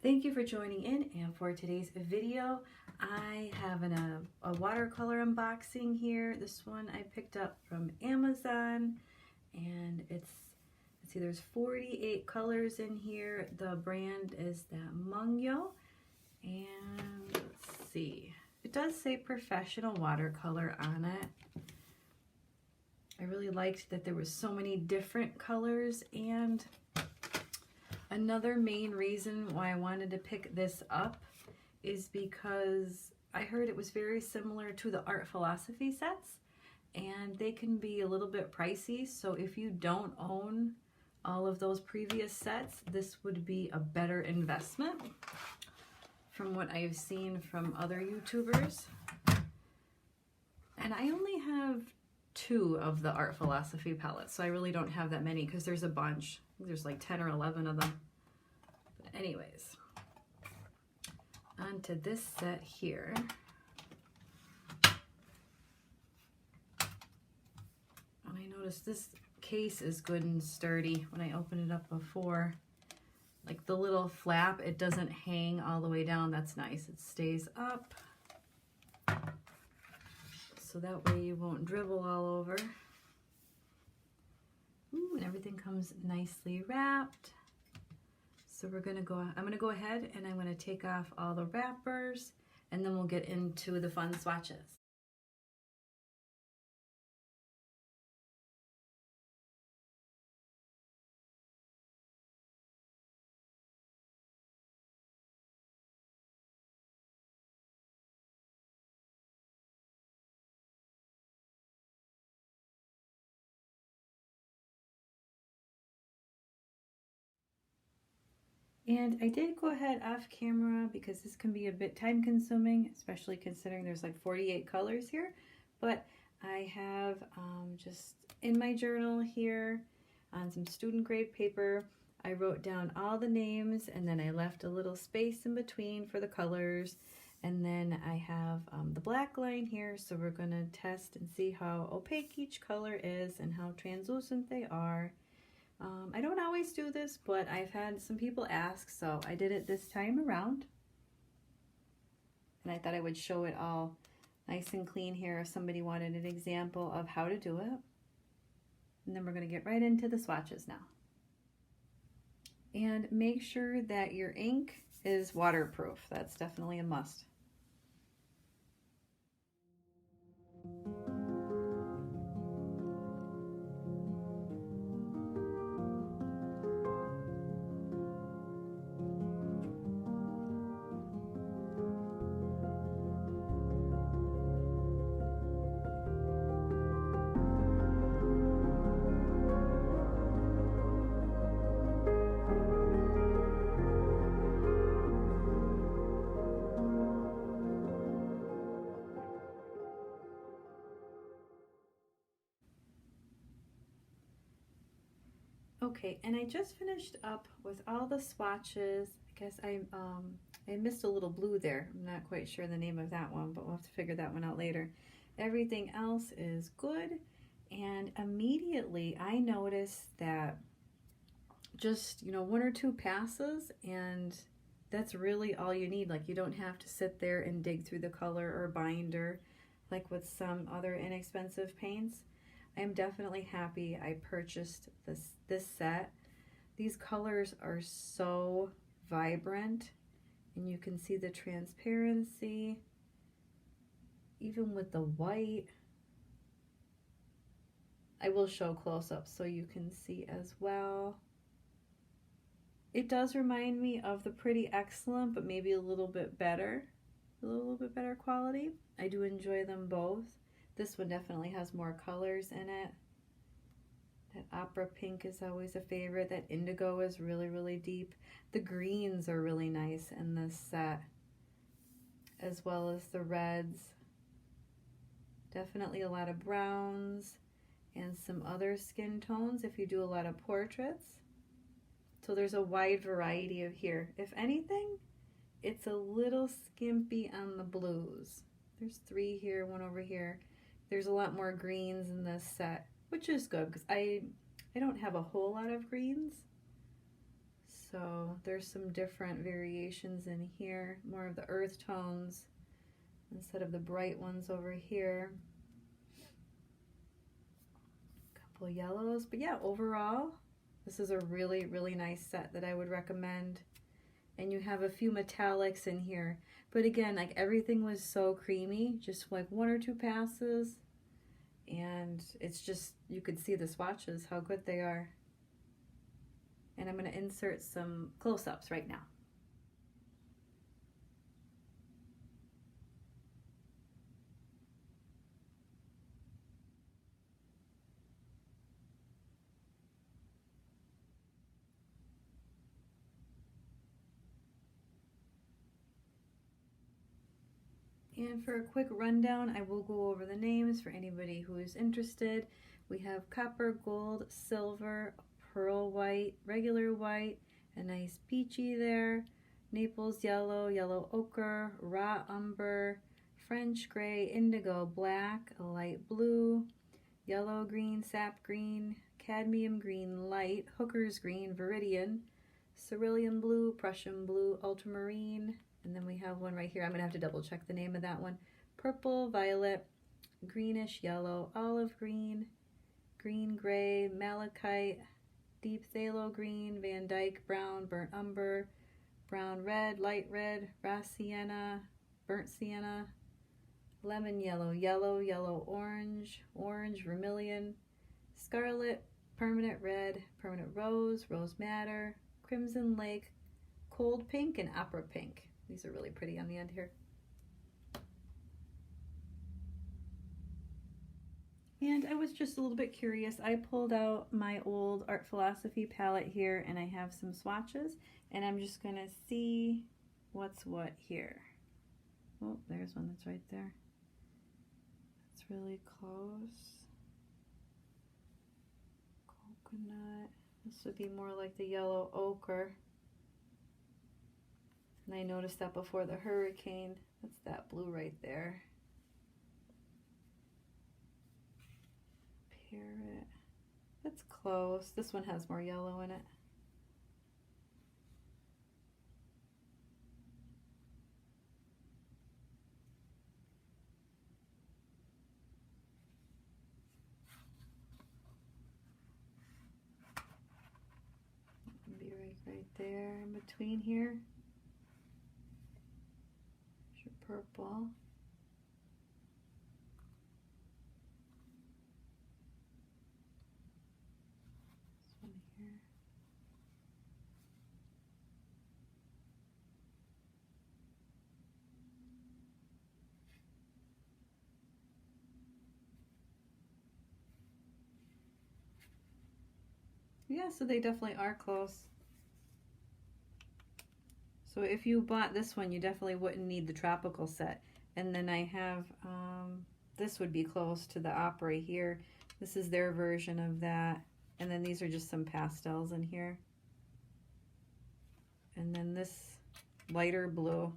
Thank you for joining in, and for today's video I have a watercolor unboxing here. This one I picked up from Amazon, and let's see, there's 48 colors in here. The brand is that Mungyo, and let's see, it does say professional watercolor on it. I really liked that there was so many different colors, and another main reason why I wanted to pick this up is because I heard it was very similar to the art philosophy sets, and they can be a little bit pricey. So if you don't own all of those previous sets, this would be a better investment from what I've seen from other YouTubers. And I only have 2 of the art philosophy palettes, so I really don't have that many because there's a bunch. There's like 10 or 11 of them. But anyways, on to this set here. And I noticed this case is good and sturdy. When I opened it up before, like the little flap, it doesn't hang all the way down. That's nice. It stays up, so that way you won't dribble all over. Ooh, and everything comes nicely wrapped. So I'm gonna go ahead and I'm gonna take off all the wrappers, and then we'll get into the fun swatches. And I did go ahead off camera because this can be a bit time consuming, especially considering there's like 48 colors here. But I have just in my journal here on some student grade paper, I wrote down all the names, and then I left a little space in between for the colors. And then I have the black line here, so we're gonna test and see how opaque each color is and how translucent they are. I don't always do this, but I've had some people ask, so I did it this time around. And I thought I would show it all nice and clean here if somebody wanted an example of how to do it. And then we're going to get right into the swatches now. And make sure that your ink is waterproof. That's definitely a must. Okay, and I just finished up with all the swatches. I guess I missed a little blue there. I'm not quite sure the name of that one, but we'll have to figure that one out later. Everything else is good, and immediately I noticed that just, 1 or 2 passes, and that's really all you need. Like, you don't have to sit there and dig through the color or binder like with some other inexpensive paints. I'm definitely happy I purchased this set. These colors are so vibrant, and you can see the transparency even with the white. I will show close-up so you can see as well. It does remind me of the Pretty Excellent, but maybe a little bit better quality. I do enjoy them both. This one definitely has more colors in it. That opera pink is always a favorite. That indigo is really, really deep. The greens are really nice in this set, as well as the reds. Definitely a lot of browns and some other skin tones if you do a lot of portraits. So there's a wide variety of here. If anything, it's a little skimpy on the blues. There's 3 here, 1 over here. There's a lot more greens in this set, which is good because I don't have a whole lot of greens. So there's some different variations in here, more of the earth tones instead of the bright ones over here. A couple yellows, but yeah, overall, this is a really, really nice set that I would recommend. And you have a few metallics in here. But again, like everything was so creamy, just like 1 or 2 passes. And it's just, you could see the swatches, how good they are. And I'm going to insert some close-ups right now. And for a quick rundown, I will go over the names for anybody who is interested. We have copper, gold, silver, pearl white, regular white, a nice peachy there, Naples yellow, yellow ochre, raw umber, French gray, indigo black, a light blue, yellow green, sap green, cadmium green light, hooker's green, viridian, cerulean blue, Prussian blue, ultramarine, and then we have one right here. I'm going to have to double check the name of that one. Purple, violet, greenish yellow, olive green, green gray, malachite, deep phthalo green, Van Dyke brown, burnt umber, brown red, light red, raw sienna, burnt sienna, lemon yellow, yellow, yellow orange, orange vermilion, scarlet, permanent red, permanent rose, rose madder, crimson lake, cold pink, and opera pink. These are really pretty on the end here. And I was just a little bit curious. I pulled out my old Art Philosophy palette here, and I have some swatches, and I'm just going to see what's what here. Oh, there's one that's right there. It's really close. Coconut. This would be more like the yellow ochre. And I noticed that before the hurricane. That's that blue right there. Parrot. That's close. This one has more yellow in it. Be right there in between here. There's your purple. Yeah, so they definitely are close. So if you bought this one, you definitely wouldn't need the tropical set. And then I have, this would be close to the opera here. This is their version of that. And then these are just some pastels in here. And then this lighter blue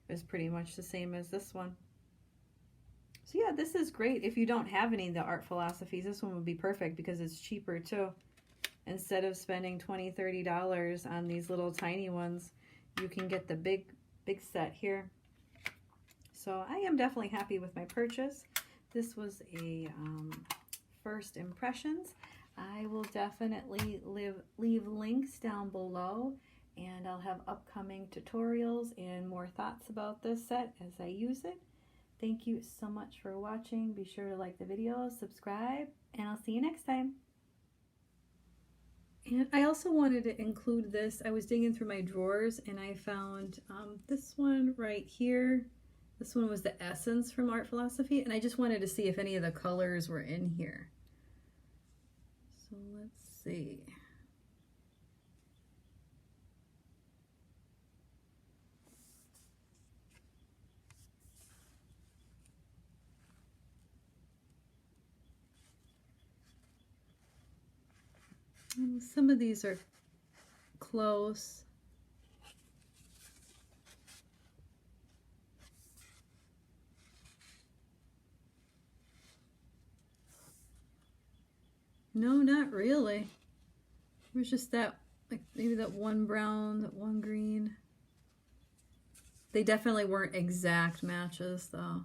is pretty much the same as this one. So yeah, this is great. If you don't have any of the Art Philosophies, this one would be perfect because it's cheaper too. Instead of spending $20, $30 on these little tiny ones, you can get the big set here. So I am definitely happy with my purchase. This was a first impressions. I will definitely leave links down below, and I'll have upcoming tutorials and more thoughts about this set as I use it. Thank you so much for watching. Be sure to like the video, subscribe, and I'll see you next time. And I also wanted to include this. I was digging through my drawers and I found this one right here. This one was the Essence from Art Philosophy, and I just wanted to see if any of the colors were in here. So let's see. Some of these are close. No, not really. It was just that like maybe that one brown, that one green. They definitely weren't exact matches though.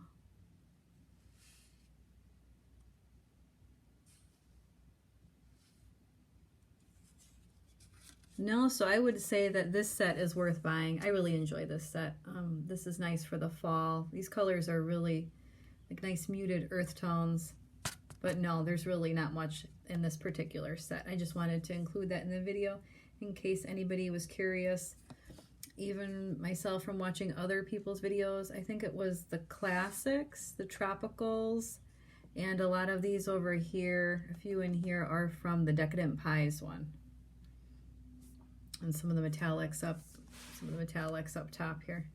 No, so I would say that this set is worth buying. I really enjoy this set. This is nice for the fall. These colors are really like nice muted earth tones. But no, there's really not much in this particular set. I just wanted to include that in the video in case anybody was curious. Even myself from watching other people's videos, I think it was the classics, the tropicals, and a lot of these over here, a few in here are from the Decadent Pies one. And some of the metallics up top here.